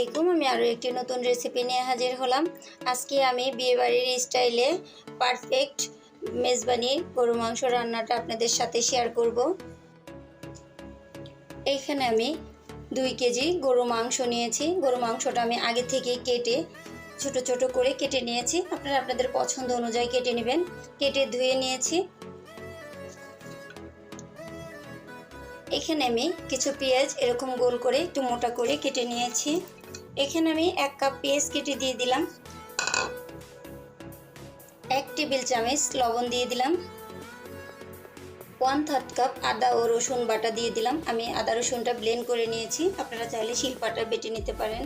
আলাইকুম। আমি আরও একটি নতুন রেসিপি নিয়ে হাজির হলাম। আজকে আমি বিয়েবাড়ির স্টাইলে পারফেক্ট মেজবানি গরু মাংস রান্নাটা আপনাদের সাথে শেয়ার করব। এইখানে আমি 2 কেজি গরু মাংস নিয়েছি। গরু মাংসটা আমি আগে থেকেই কেটে ছোট ছোট করে কেটে নিয়েছি। আপনারা আপনাদের পছন্দ অনুযায়ী কেটে নেবেন। কেটে ধুয়ে নিয়েছি। এখানে আমি কিছু পেঁয়াজ এরকম গোল করে একটু মোটা করে কেটে নিয়েছি। এখানে আমি 1 কাপ পেঁয়াজ কেটে দিয়ে দিলাম। 1 টেবিল চামচ লবণ দিয়ে দিলাম। 1/3 কাপ আদা ও রসুন বাটা দিয়ে দিলাম। আমি আদা রসুনটা ব্লেন্ড করে নিয়েছি, আপনারা চাইলে শিলপাটা বেটে নিতে পারেন।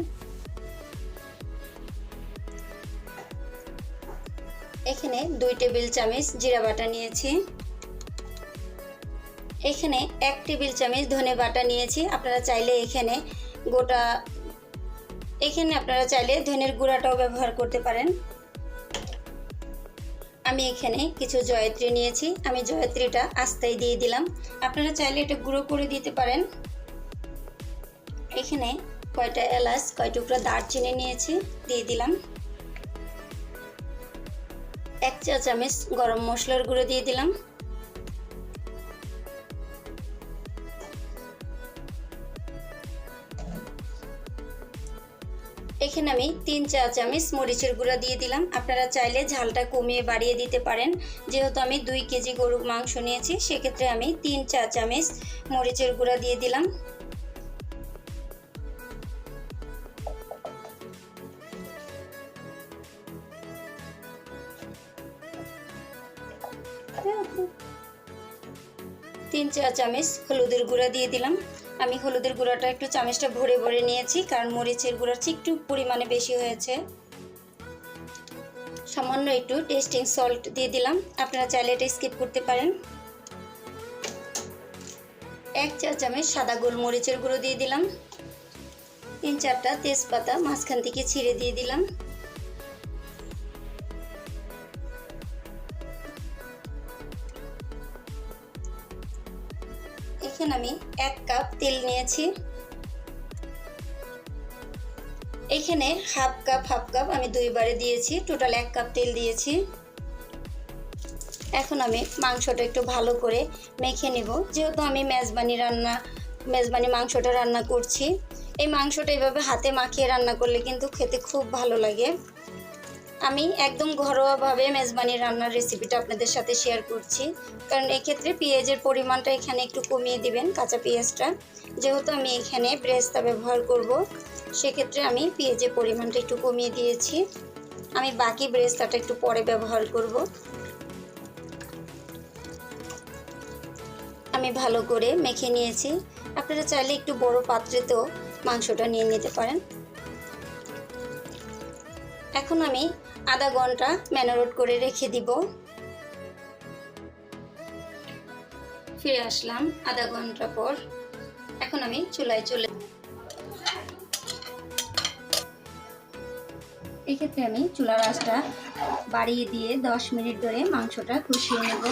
এখানে 2 টেবিল চামচ জিরা বাটা নিয়েছি। এখানে 1 টেবিল চামচ ধনে বাটা নিয়েছি। আপনারা চাইলে আপনারা চাইলে ধনের গুঁড়াটাও ব্যবহার করতে পারেন। আমি এখানে কিছু জয়ত্রী নিয়েছি। আমি জয়ত্রীটা আস্তেই দিয়ে দিলাম, আপনারা চাইলে এটা গুঁড়ো করে দিতে পারেন। এখানে কয়টা এলাচ, কয় টুকরা দারচিনি নিয়েছি, দিয়ে দিলাম। 1 চা চামচ গরম মশলার গুঁড়ো দিয়ে দিলাম। এখানে আমি 3 চা চামচ মরিচের গুঁড়া দিয়ে দিলাম। আপনারা চাইলে ঝালটা কমিয়ে বাড়িয়ে দিতে পারেন। যেহেতু আমি 2 কেজি গরুর মাংস নিয়েছি, সেক্ষেত্রে আমি 3 চা চামচ মরিচের গুঁড়া দিয়ে দিলাম। তিন চা চামচ হলুদের গুঁড়া দিয়ে দিলাম। আমি হলুদের গুঁড়াটা একটু চামচটা ভরে ভরে নিয়েছি, কারণ মরিচের গুঁড়ার একটু পরিমাণে বেশি হয়েছে। সামান্য একটু টেস্টিং সল্ট দিয়ে দিলাম, আপনারা চাইলে এটা স্কিপ করতে পারেন। 1 চা চামচ সাদা গোলমরিচের গুঁড়ো দিয়ে দিলাম। 3-4টা তেজপাতা মাঝখান থেকে ছিঁড়ে দিয়ে দিলাম। এখানে আমি 1 কাপ তেল নিয়েছি। এখানে হাফ কাপ আমি 2 বারে দিয়েছি, টোটাল 1 কাপ তেল দিয়েছি। এখন আমি মাংসটা একটু ভালো করে মেখে নেব। যেহেতু আমি মেজবানি মাংসটা রান্না করছি, এই মাংসটা এইভাবে হাতে মাখিয়ে রান্না করলে কিন্তু খেতে খুব ভালো লাগে। আমি একদম ঘরোয়াভাবে মেজবানি রান্নার রেসিপিটা আপনাদের সাথে শেয়ার করছি, কারণ এক্ষেত্রে পেঁয়াজের পরিমাণটা এখানে একটু কমিয়ে দিবেন, কাঁচা পেঁয়াজটা। যেহেতু আমি এখানে ব্রেস্তা ব্যবহার করব, সেক্ষেত্রে আমি পেঁয়াজের পরিমাণটা একটু কমিয়ে দিয়েছি। আমি বাকি ব্রেস্তাটা একটু পরে ব্যবহার করব। আমি ভালো করে মেখে নিয়েছি। আপনারা চাইলে একটু বড় পাত্রেতেও মাংসটা নিয়ে নিতে পারেন। এখন আমি আধা ঘন্টা ম্যারিনেট করে রেখে দিব। ফিরে আসলাম আধা ঘন্টা পর। এখন আমি চুলায় এক্ষেত্রে আমি চুলার আঁচটা বাড়িয়ে দিয়ে 10 মিনিট ধরে মাংসটা কষিয়ে নেব।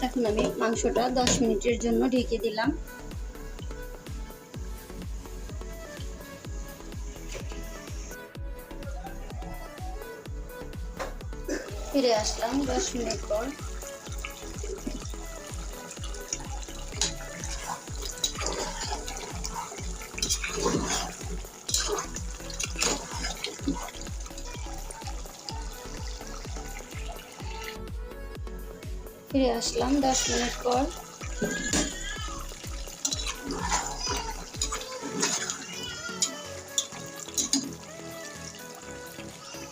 এখন আমি মাংসটা 10 মিনিটের জন্য ঢেকে দিলাম। ফিরে আসলাম 10 মিনিট পর। ফিরে আসলাম 10 মিনিট পর।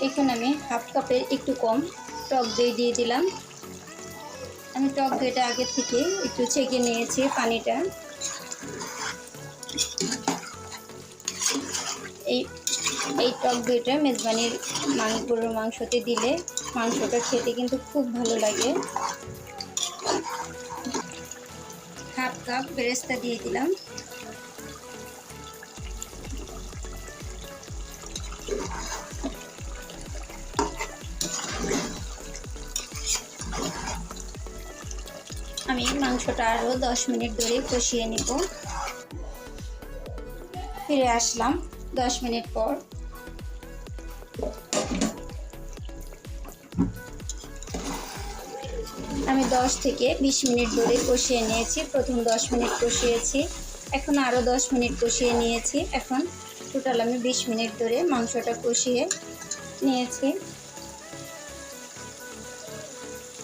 এখানে আমি হাফ কাপের একটু কম টক দই দিয়ে দিলাম। আমি টক দইটা আগে থেকে একটু ছেঁকে নিয়েছি পানিটা। এই টক দইটা মেজবানির গরুর মাংসতে দিলে মাংসটা খেতে কিন্তু খুব ভালো লাগে। হাফ কাপ বেরেস্তা দিয়ে দিলাম। আমি মাংসটা আরও 10 মিনিট ধরে কষিয়ে নিব। ফিরে আসলাম 10 মিনিট পর। আমি 10 থেকে 20 মিনিট ধরে কষিয়ে নিয়েছি। প্রথম 10 মিনিট কষিয়েছি, এখন আরও 10 মিনিট কষিয়ে নিয়েছি। এখন টোটাল আমি 20 মিনিট ধরে মাংসটা কষিয়ে নিয়েছি।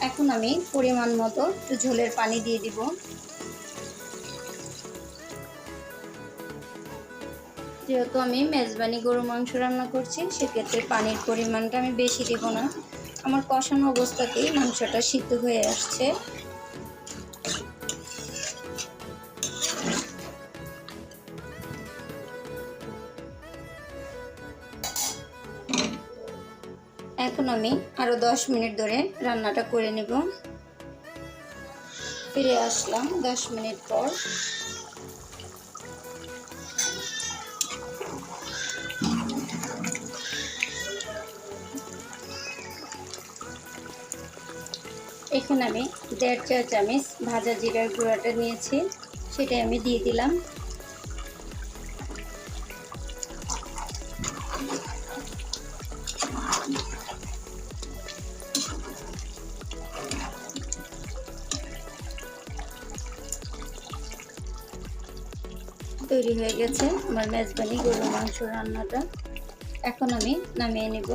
এখন আমি পরিমাণ মতো একটু ঝোলের পানি দিয়ে দিব। যেহেতু আমি মেজবানি গরু মাংস রান্না করছি, সেক্ষেত্রে পানির পরিমাণটা আমি বেশি দিব না। আমার কষানো অবস্থাতেই মাংসটা সিদ্ধ হয়ে আসছে। এখন আমি আরও 10 মিনিট ধরে রান্নাটা করে নেব। ফিরে আসলাম 10 মিনিট পর। এখানে আমি 1.5 চা চামচ ভাজা জিরার গুঁড়াটা নিয়েছি, সেটাই আমি দিয়ে দিলাম। তৈরি হয়ে গেছে আমার মেজবানি গরুর মাংস রান্নাটা। এখন আমি নামিয়ে নেব।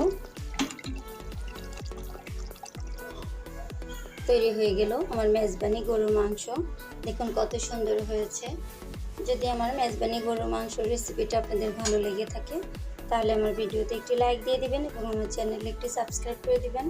তৈরি হয়ে গেল আমার মেজবানি গরুর মাংস। দেখুন কত সুন্দর হয়েছে। যদি আমার মেজবানি গরুর মাংস রেসিপিটা আপনাদের ভালো লেগে থাকে, তাহলে আমার ভিডিওতে একটি লাইক দিয়ে দিবেন এবং আমার চ্যানেলে একটি সাবস্ক্রাইব করে দিবেন।